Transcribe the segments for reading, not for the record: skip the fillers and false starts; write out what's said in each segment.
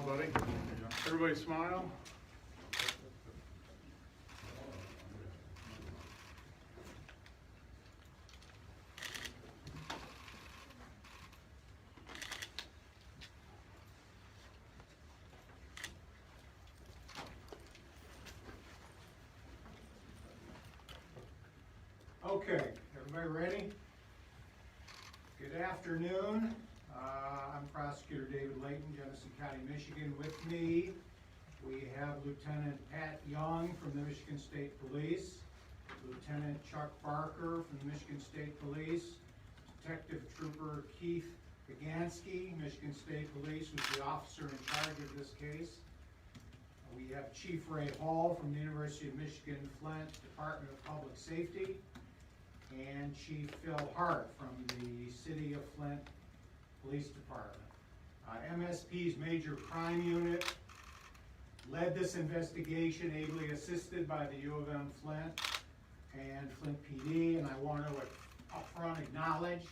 everybody. Everybody smile. Okay, everybody ready? Good afternoon. I'm Prosecutor David Layton, Genesee County, Michigan. With me, we have Lieutenant Pat Young from the Michigan State Police, Lieutenant Chuck Barker from the Michigan State Police, Detective Trooper Keith Bagansky, Michigan State Police, who's the officer in charge of this case. We have Chief Ray Hall from the University of Michigan-Flint Department of Public Safety, and Chief Phil Hart from the City of Flint Police Department. MSP's Major Crime Unit led this investigation, ably assisted by the U of M Flint and Flint PD, and I want to upfront acknowledge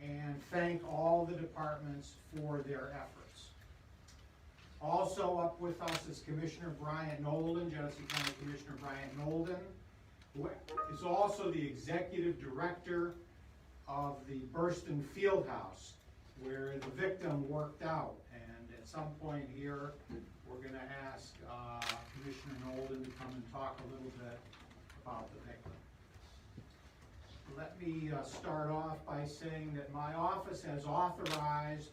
and thank all the departments for their efforts. Also up with us is Commissioner Bryant Nolden, Genesee County Commissioner Bryant Nolden, who is also the Executive Director of the Burston Fieldhouse, where the victim worked out. And at some point here, we're going to ask Commissioner Nolden to come and talk a little bit about the victim. Let me start off by saying that my office has authorized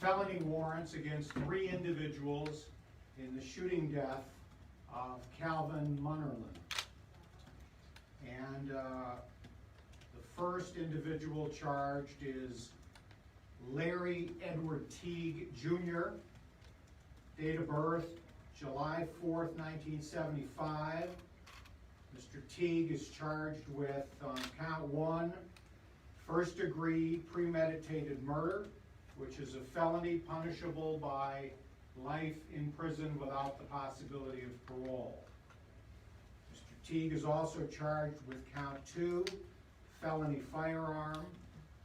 felony warrants against 3 individuals in the shooting death of Calvin Munnerlyn. And the first individual charged is Larry Edward Teague, Jr., date of birth, July 4th, 1975. Mr. Teague is charged with, count 1, first-degree premeditated murder, which is a felony punishable by life in prison without the possibility of parole. Mr. Teague is also charged with count 2, felony firearm.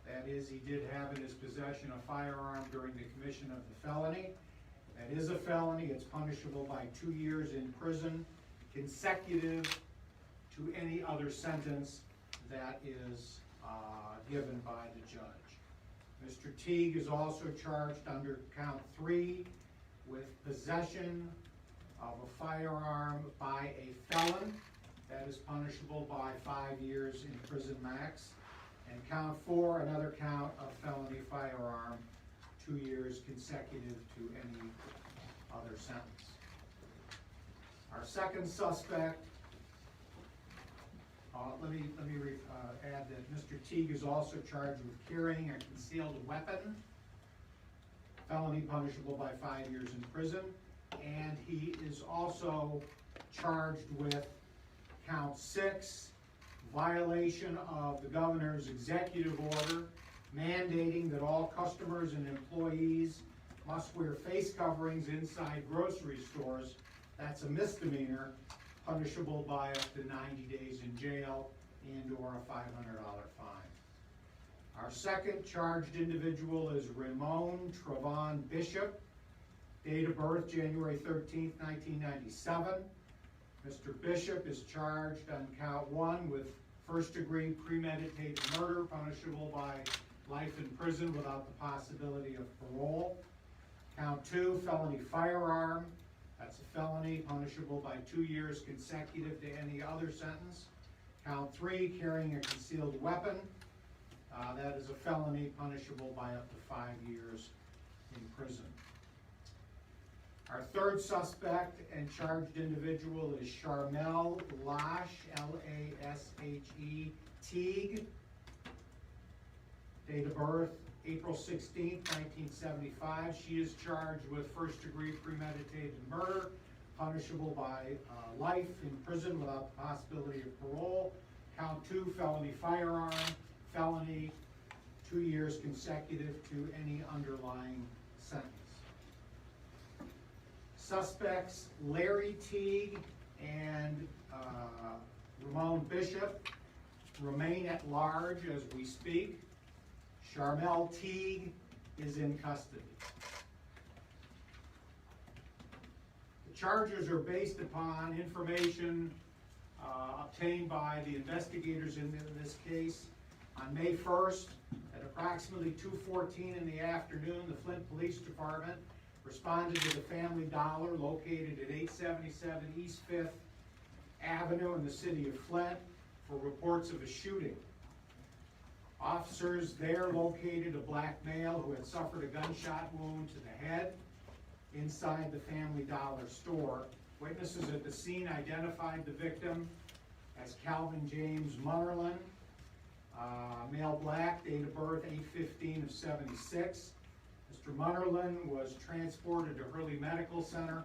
That is, he did have in his possession a firearm during the commission of the felony. That is a felony. It's punishable by 2 years in prison, consecutive to any other sentence that is given by the judge. Mr. Teague is also charged under count 3 with possession of a firearm by a felon. That is punishable by 5 years in prison max. And count 4, another count of felony firearm, 2 years consecutive to any other sentence. Our second suspect, let me add that Mr. Teague is also charged with carrying a concealed weapon, felony punishable by 5 years in prison, and he is also charged with count 6, violation of the governor's executive order mandating that all customers and employees must wear face coverings inside grocery stores. That's a misdemeanor, punishable by up to 90 days in jail and/or a $500 fine. Our second charged individual is Ramon Travon Bishop, date of birth January 13th, 1997. Mr. Bishop is charged on count 1 with first-degree premeditated murder, punishable by life in prison without the possibility of parole. Count 2, felony firearm. That's a felony punishable by 2 years consecutive to any other sentence. Count 3, carrying a concealed weapon. That is a felony punishable by up to 5 years in prison. Our third suspect and charged individual is Sharmel Lashe, Teague. Date of birth, April 16th, 1975. She is charged with first-degree premeditated murder, punishable by life in prison without the possibility of parole. Count 2, felony firearm, felony, 2 years consecutive to any underlying sentence. Suspects Larry Teague and Ramon Bishop remain at large as we speak. Sharmel Teague is in custody. charges are based upon information obtained by the investigators in this case. On May 1st, at approximately 2:14 in the afternoon, the Flint Police Department responded to the Family Dollar located at 877 East 5th Avenue in the city of Flint for reports of a shooting. Officers there located a black male who had suffered a gunshot wound to the head inside the Family Dollar store. Witnesses at the scene identified the victim as Calvin James Munnerlin, male black, date of birth 8/15/76. Mr. Munnerlin was transported to Hurley Medical Center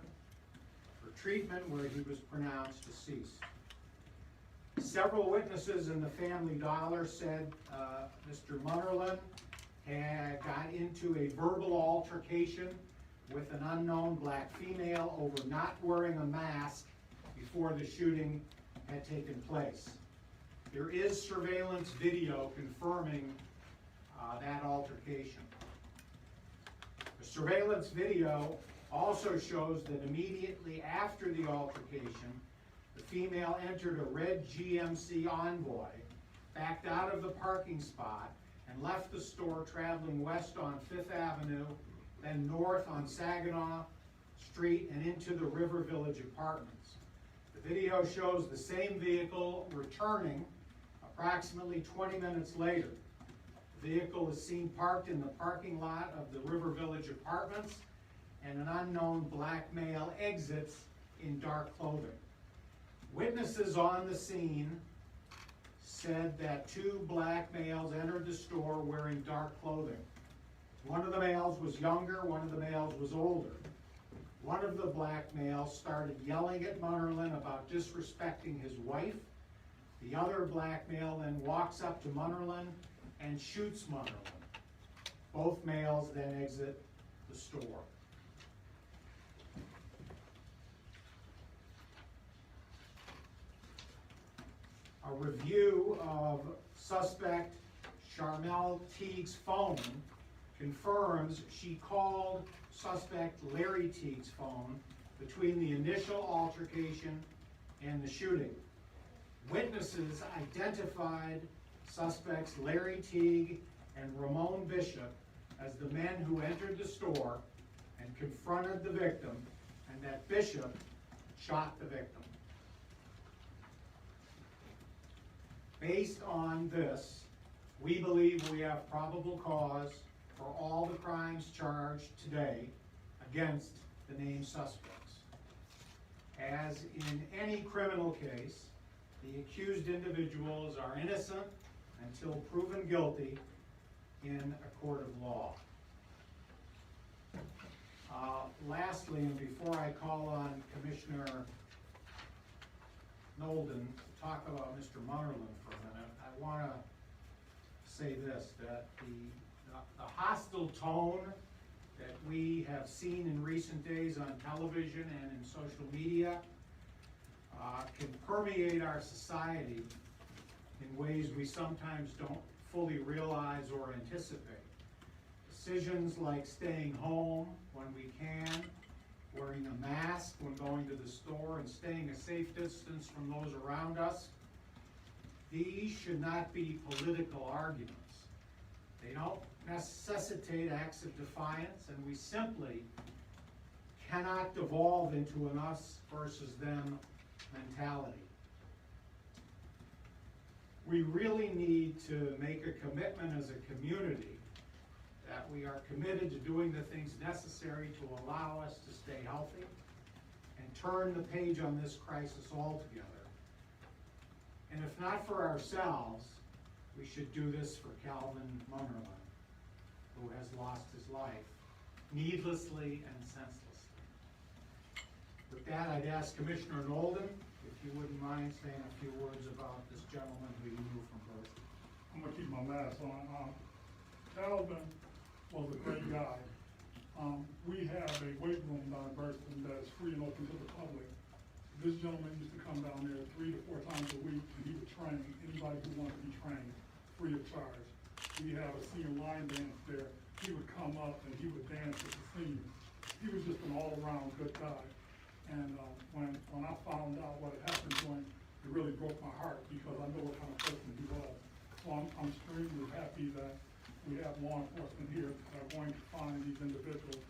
for treatment where he was pronounced deceased. Several witnesses in the Family Dollar said Mr. Munnerlin had got into a verbal altercation with an unknown black female over not wearing a mask before the shooting had taken place. There is surveillance video confirming that altercation. The surveillance video also shows that immediately after the altercation, the female entered a red GMC Envoy, backed out of the parking spot, and left the store traveling west on 5th Avenue, then north on Saginaw Street and into the River Village Apartments. The video shows the same vehicle returning approximately 20 minutes later. The vehicle is seen parked in the parking lot of the River Village Apartments, and an unknown black male exits in dark clothing. Witnesses on the scene said that two black males entered the store wearing dark clothing. One of the males was younger, one of the males was older. One of the black males started yelling at Munnerlin about disrespecting his wife. The other black male then walks up to Munnerlin and shoots Munnerlin. Both males then exit the store. A review of suspect Sharmel Teague's phone confirms she called suspect Larry Teague's phone between the initial altercation and the shooting. Witnesses identified suspects Larry Teague and Ramon Bishop as the men who entered the store and confronted the victim, and that Bishop shot the victim. Based on this, we believe we have probable cause for all the crimes charged today against the named suspects. As in any criminal case, the accused individuals are innocent until proven guilty in a court of law. Lastly, and before I call on Commissioner Nolden to talk about Mr. Munnerlin for a minute, I want to say this, that the hostile tone that we have seen in recent days on television and in social media can permeate our society in ways we sometimes don't fully realize or anticipate. Decisions like staying home when we can, wearing a mask when going to the store, and staying a safe distance from those around us, these should not be political arguments. They don't necessitate acts of defiance, and we simply cannot devolve into an us versus them mentality. We really need to make a commitment as a community that we are committed to doing the things necessary to allow us to stay healthy and turn the page on this crisis altogether. And if not for ourselves, we should do this for Calvin Munnerlin, who has lost his life needlessly and senselessly. With that, I'd ask Commissioner Nolden if you wouldn't mind saying a few words about this gentleman who you knew from birth. I'm gonna keep my mask on. Calvin was a great guy. We have a weight room down in Berkeley that's free and open to the public. This gentleman used to come down there 3 to 4 times a week, and he would train anybody who wanted to be trained free of charge. We have a senior line dance there. He would come up and he would dance with the seniors. He was just an all-around good guy. And when I found out what had happened to him, it really broke my heart because I know what kind of person he was. So I'm extremely happy that we have law enforcement here that are going to find these individuals.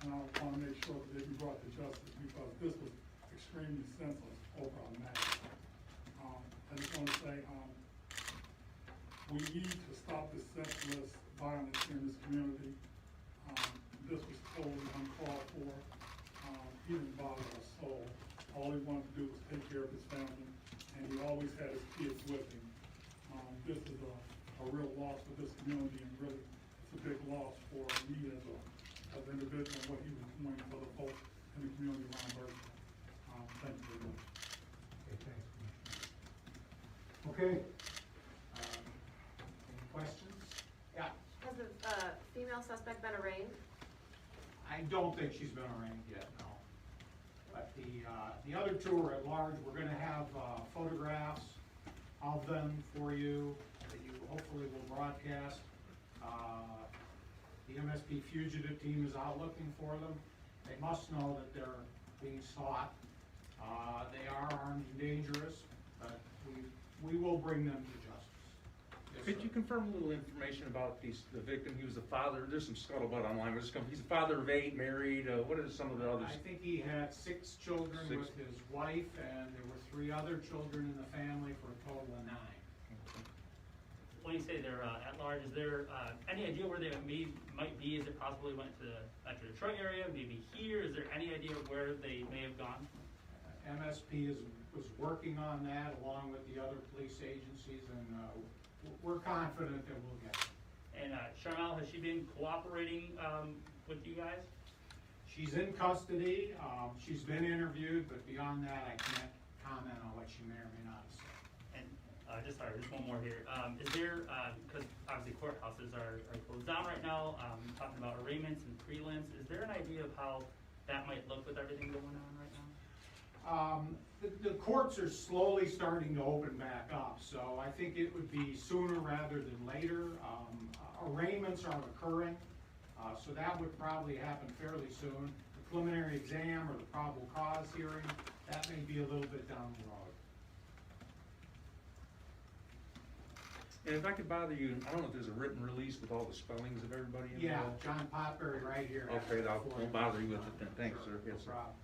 And I want to make sure that they be brought to justice because this was extremely senseless over a matter. I just want to say, we need to stop this senseless violence here in this community. This was totally uncalled for. He didn't bother us soul. All he wanted to do was take care of his family, and he always had his kids with him. This is a real loss for this community, and really, it's a big loss for me as an individual, and what he was doing for the folks in the community around Berkeley. Thank you very much. Okay, thanks, Commissioner. Okay. Any questions? Yeah. Has the female suspect been arraigned? I don't think she's been arraigned yet, no. But the other two are at large. We're gonna have photographs of them for you that you hopefully will broadcast. The MSP fugitive team is out looking for them. They must know that they're being sought. They are armed and dangerous, but we will bring them to justice. Yes, Could sir. you confirm a little information about the victim? He was a father, there's some scuttlebutt online, he's a father of 8, married, what are some of the others? I think he had 6 children with his wife, and there were 3 other children in the family for a total of 9. When you say they're at large, is there any idea where they might be? Is it possibly went to the Metro Detroit area, maybe here? Is there any idea of where they may have gone? MSP was working on that along with the other police agencies, and we're confident that we'll get it. And Sharmel, has she been cooperating with you guys? She's in custody. She's been interviewed, but beyond that, I can't comment on what she may or may not have said. And just one more here. Is there, because obviously courthouses are closed down right now, talking about arraignments and prelims, is there an idea of how that might look with everything going on right now? The courts are slowly starting to open back up, so I think it would be sooner rather than later. Arraignments are occurring, so that would probably happen fairly soon. The preliminary exam or the probable cause hearing, that may be a little bit down the road. And if I could bother you, I don't know if there's a written release with all the spellings of everybody Yeah, involved? John Potbury right here. Okay, I won't bother you with it then, thanks, Sure, sir. Yes, no sir. problem.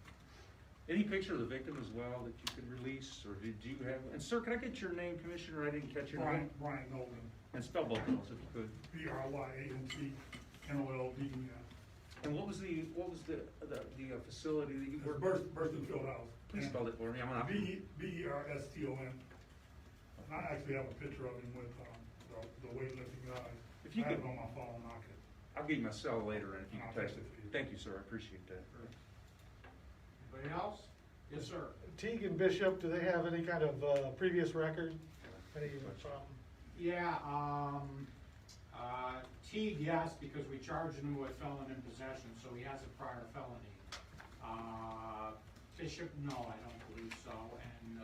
Any picture of the victim as well that you could release, or did you have, and sir, can I get your name, Commissioner? I didn't catch your name. Brian Nolan, And spell both of those if you could. BRYANT-NOLDEN. And what was the facility that you worked? Burston Field House. Please spell it for me, I'm gonna. BERSTON. And I actually have a picture of him with the weightlifting guys. If you I have could- it on my phone, I'll give you my cell later, and if you I'll can text text it. it to you. Thank you, sir, I appreciate that. Anybody else? Yes, sir. Teague and Bishop, do they have any kind of previous record? Any problem? Yeah, Teague, yes, because we charged him with felon in possession, so he has a prior felony. Bishop, no, I don't believe so, and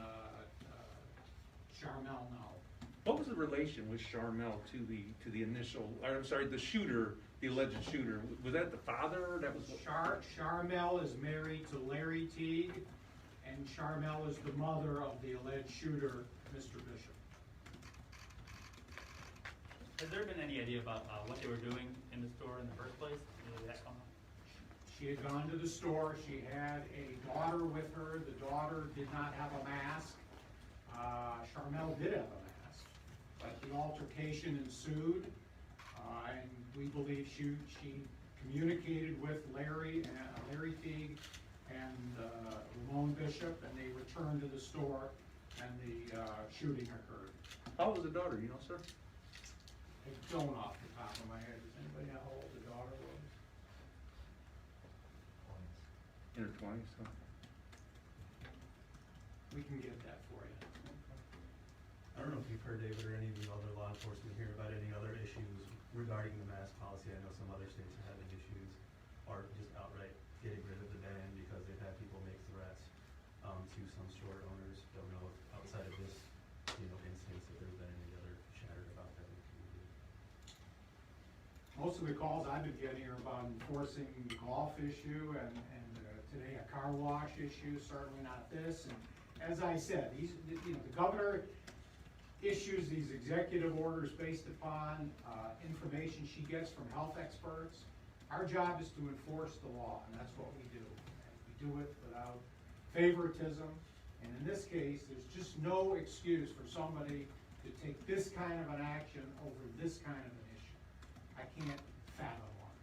Sharmel, no. What was the relation with Sharmel to the initial, or I'm sorry, the shooter, the alleged shooter? Was that the father? That was what? Sharmel is married to Larry Teague, and Sharmel is the mother of the alleged shooter, Mr. Bishop. Has there been any idea about what they were doing in the store in the first place? Did that come up? She had gone to the store, she had a daughter with her, the daughter did not have a mask. Sharmel did have a mask, but the altercation ensued, and we believe she communicated with Larry Teague and Ramon Bishop, and they returned to the store, and the shooting occurred. How old was the daughter, you know, sir? I don't off the top of my head, does anybody know how old the daughter was? In her 20s, huh? We can get that for you. I don't know if you've heard, David, or any of the other law enforcement here about any other issues regarding the mask policy. I know some other states are having issues, or just outright getting rid of the ban because they've had people make threats to some store owners. Don't know if outside of this, instance, if there's been any other chatter about that in the community. Most of the calls I've been getting are about enforcing the golf issue and today a car wash issue, certainly not this. And as I said, the governor issues these executive orders based upon information she gets from health experts. Our job is to enforce the law, and that's what we do. We do it without favoritism, and in this case, there's just no excuse for somebody to take this kind of an action over this kind of an issue. I can't fathom one.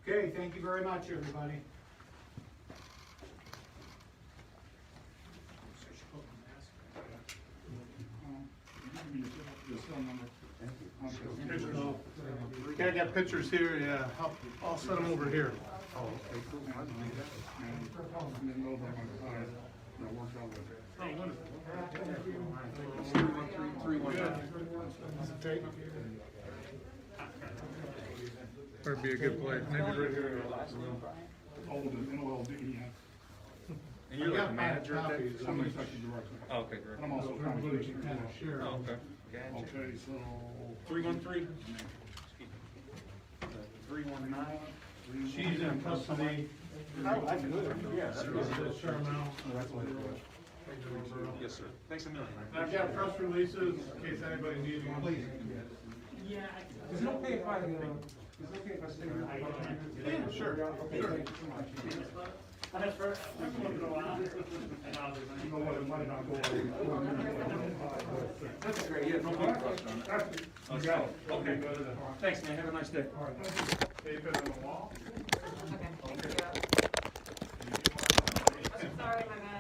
Okay, thank you very much, everybody. Yeah, I got pictures here, yeah, I'll send them over here. That'd be a good place, maybe right here. All the NOLD, yeah. And you're like the manager of that? I'm the executive director. Oh, okay, great. And I'm also transportation. Oh, okay. Gotcha. Okay, so. 313? 319? She's in custody. Yeah, Sharmel. Yes, sir. Thanks a million. And I've got press releases in case anybody needs one. Please. Yeah. Is it okay if I stay here? Yeah, sure. Okay, thank you so much. That's first, I'm looking around, and I'll just. You know what, it might not go like. That's great, yeah, no big rush on it. You got it. Okay, thanks, man, have a nice day. All right, thank you. Tape it on the wall. Okay, thank you. Sorry, my bad.